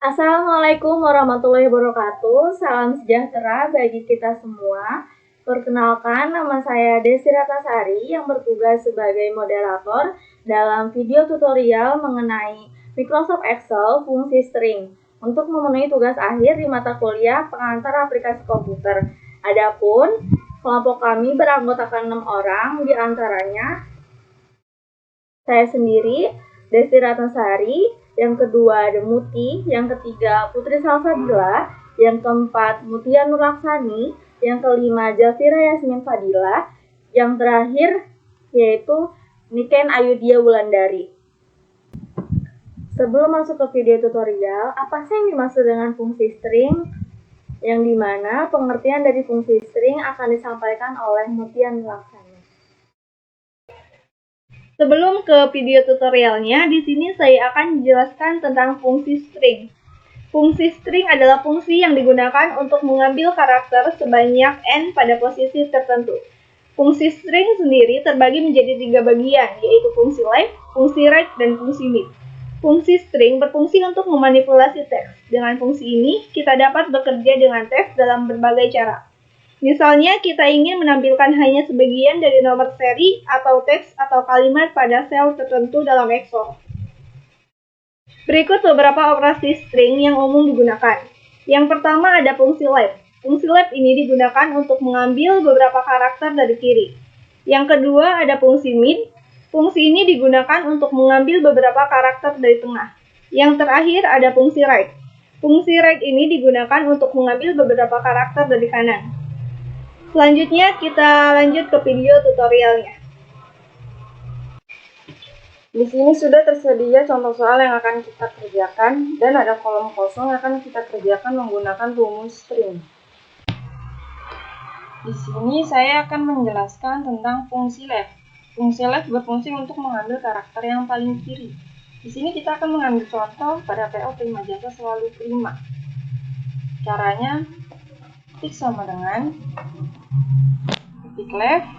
Assalamualaikum warahmatullahi wabarakatuh. Salam sejahtera bagi kita semua. Perkenalkan, nama saya Desi Ratasari yang bertugas sebagai moderator dalam video tutorial mengenai Microsoft Excel fungsi string untuk memenuhi tugas akhir di mata kuliah pengantar aplikasi komputer. Adapun kelompok kami beranggotakan 6 orang, di antaranya saya sendiri, Desi Ratnasari, yang kedua ada Muti, yang ketiga Putri Salsabila, yang keempat Mutia Nuraksani, yang kelima Jafira Yasmin Fadila, yang terakhir yaitu Niken Ayudia Wulandari. Sebelum masuk ke video tutorial, apa sih yang dimaksud dengan fungsi string? Yang dimana pengertian dari fungsi string akan disampaikan oleh Mutia Nuraksani. Sebelum ke video tutorialnya, di sini saya akan menjelaskan tentang fungsi string. Fungsi string adalah fungsi yang digunakan untuk mengambil karakter sebanyak n pada posisi tertentu. Fungsi string sendiri terbagi menjadi 3 bagian, yaitu fungsi left, fungsi right, dan fungsi mid. Fungsi string berfungsi untuk memanipulasi teks. Dengan fungsi ini, kita dapat bekerja dengan teks dalam berbagai cara. Misalnya, kita ingin menampilkan hanya sebagian dari nomor seri atau teks atau kalimat pada sel tertentu dalam Excel. Berikut beberapa operasi string yang umum digunakan. Yang pertama ada fungsi left. Fungsi left ini digunakan untuk mengambil beberapa karakter dari kiri. Yang kedua ada fungsi mid. Fungsi ini digunakan untuk mengambil beberapa karakter dari tengah. Yang terakhir ada fungsi right. Fungsi right ini digunakan untuk mengambil beberapa karakter dari kanan. Selanjutnya kita lanjut ke video tutorialnya. Di sini sudah tersedia contoh soal yang akan kita kerjakan dan ada kolom kosong yang akan kita kerjakan menggunakan rumus string. Di sini saya akan menjelaskan tentang fungsi left. Fungsi left berfungsi untuk mengambil karakter yang paling kiri. Di sini kita akan mengambil contoh pada PO prima jasa selalu prima. Caranya ketik sama dengan ketik left,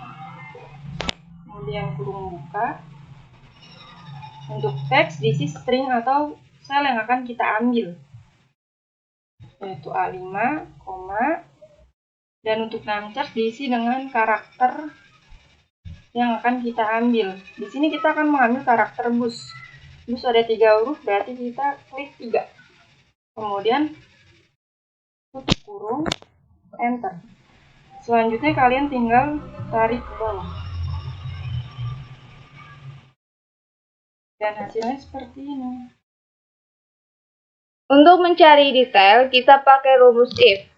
kemudian kurung buka. Untuk teks diisi string atau sel yang akan kita ambil, yaitu A5, dan untuk numchart diisi dengan karakter yang akan kita ambil. Di sini kita akan mengambil karakter bus. Bus ada 3 huruf, berarti kita klik 3. Kemudian tutup kurung, enter. Selanjutnya kalian tinggal tarik ke bawah. Dan hasilnya seperti ini. Untuk mencari detail, kita pakai rumus if.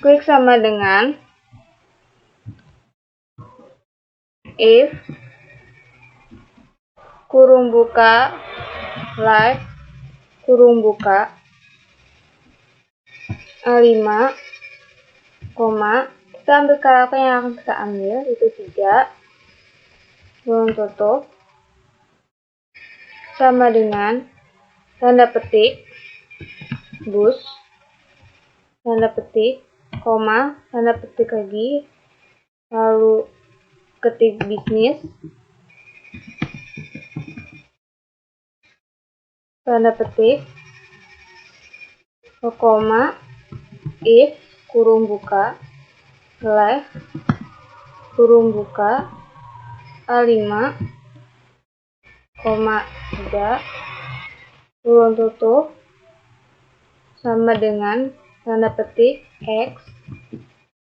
Klik sama dengan if kurung buka left kurung buka A5, kita ambil karakter yang akan kita ambil, itu 3, kurung tutup, sama dengan tanda petik, bus, tanda petik, tanda petik lagi, lalu ketik bisnis, tanda petik, if, kurung buka, left, kurung buka, A5, 3, kurung tutup, sama dengan tanda petik X,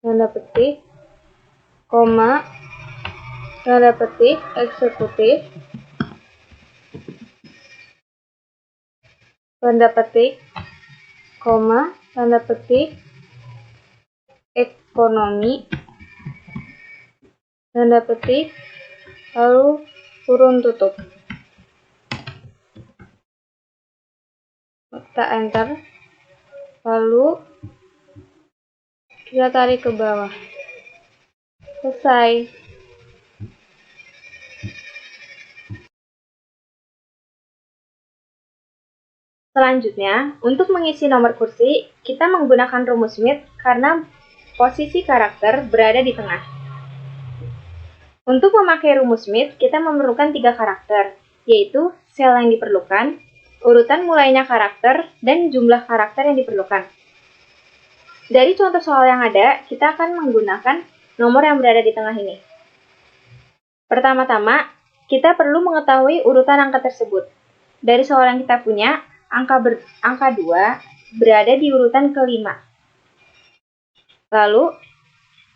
tanda petik, tanda petik eksekutif, tanda petik, tanda petik ekonomi, tanda petik, lalu kurung tutup. Kita enter, lalu kita tarik ke bawah. Selesai. Selanjutnya, untuk mengisi nomor kursi, kita menggunakan rumus mid karena posisi karakter berada di tengah. Untuk memakai rumus mid, kita memerlukan 3 karakter, yaitu sel yang diperlukan, urutan mulainya karakter, dan jumlah karakter yang diperlukan. Dari contoh soal yang ada, kita akan menggunakan nomor yang berada di tengah ini. Pertama-tama, kita perlu mengetahui urutan angka tersebut. Dari soal yang kita punya, angka 2 berada di urutan ke-5. Lalu,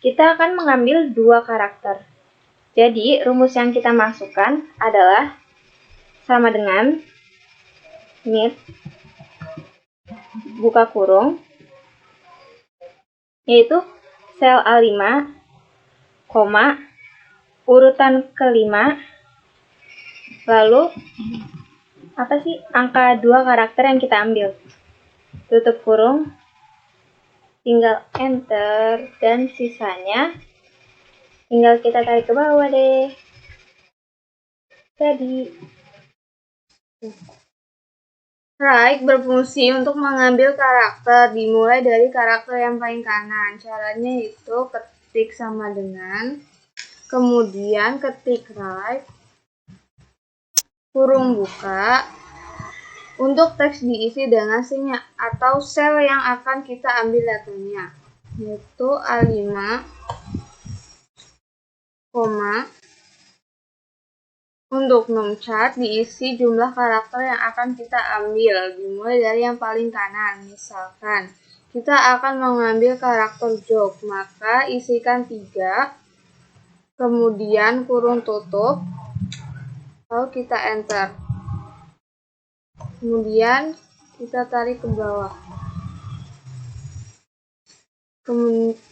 kita akan mengambil 2 karakter. Jadi, rumus yang kita masukkan adalah sama dengan mit buka kurung, yaitu sel A5, urutan ke-5, lalu angka 2 karakter yang kita ambil. Tutup kurung, tinggal enter, dan sisanya tinggal kita tarik ke bawah deh. Jadi, Right berfungsi untuk mengambil karakter, dimulai dari karakter yang paling kanan. Caranya itu ketik sama dengan, kemudian ketik right, kurung buka, untuk teks diisi dengan string atau sel yang akan kita ambil datanya, yaitu A5, untuk numchart diisi jumlah karakter yang akan kita ambil, dimulai dari yang paling kanan. Misalkan, kita akan mengambil karakter jok, maka isikan 3, kemudian kurung tutup, lalu kita enter. Kemudian, kita tarik ke bawah.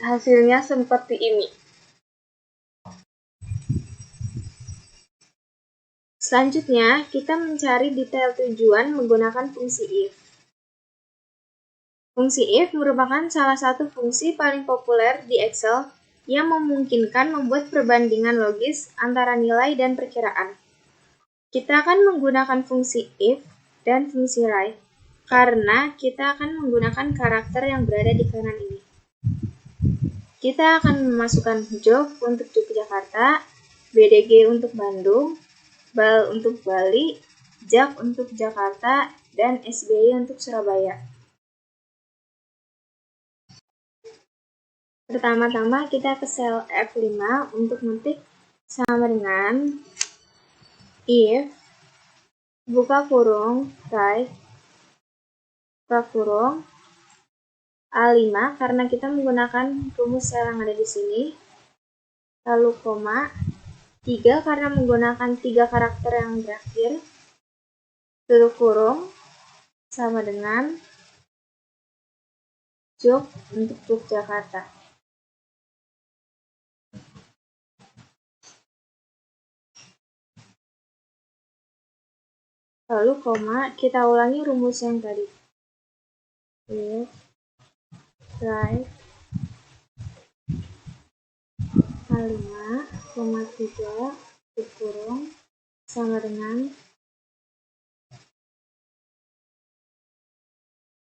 Hasilnya seperti ini. Selanjutnya, kita mencari detail tujuan menggunakan fungsi if. Fungsi if merupakan salah satu fungsi paling populer di Excel yang memungkinkan membuat perbandingan logis antara nilai dan perkiraan. Kita akan menggunakan fungsi if dan fungsi right karena kita akan menggunakan karakter yang berada di kanan ini. Kita akan memasukkan Jog untuk Yogyakarta, BDG untuk Bandung, BAL untuk Bali, JAK untuk Jakarta, dan SBY untuk Surabaya. Pertama-tama kita ke sel F5 untuk mengetik sama dengan if buka kurung right buka kurung A5 karena kita menggunakan rumus sel yang ada di sini, lalu koma 3 karena menggunakan 3 karakter yang berakhir, tutup kurung, sama dengan Jog untuk Yogyakarta. Lalu koma, kita ulangi rumus yang tadi. If, right, A5, 3, tutup kurung, sama dengan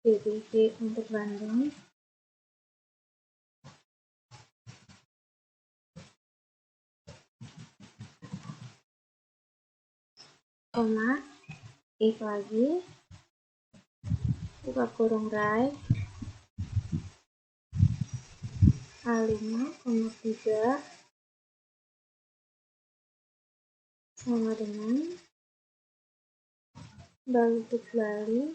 BDG untuk Bandung, koma, if lagi, buka kurung right, A5, 3, sama dengan BAL untuk Bali,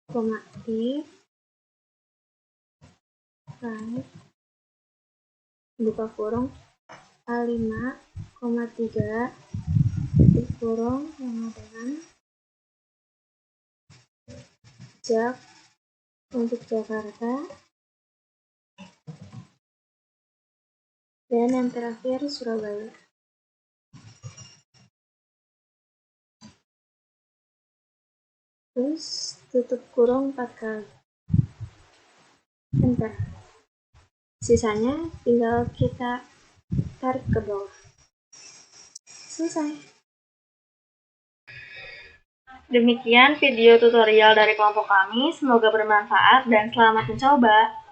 koma if right, buka kurung A5, 3, tutup kurung sama dengan JAK untuk Jakarta, dan yang terakhir Surabaya. Terus tutup kurung 4 kali. Enter. Sisanya tinggal kita tarik ke bawah. Selesai. Demikian video tutorial dari kelompok kami, semoga bermanfaat dan selamat mencoba.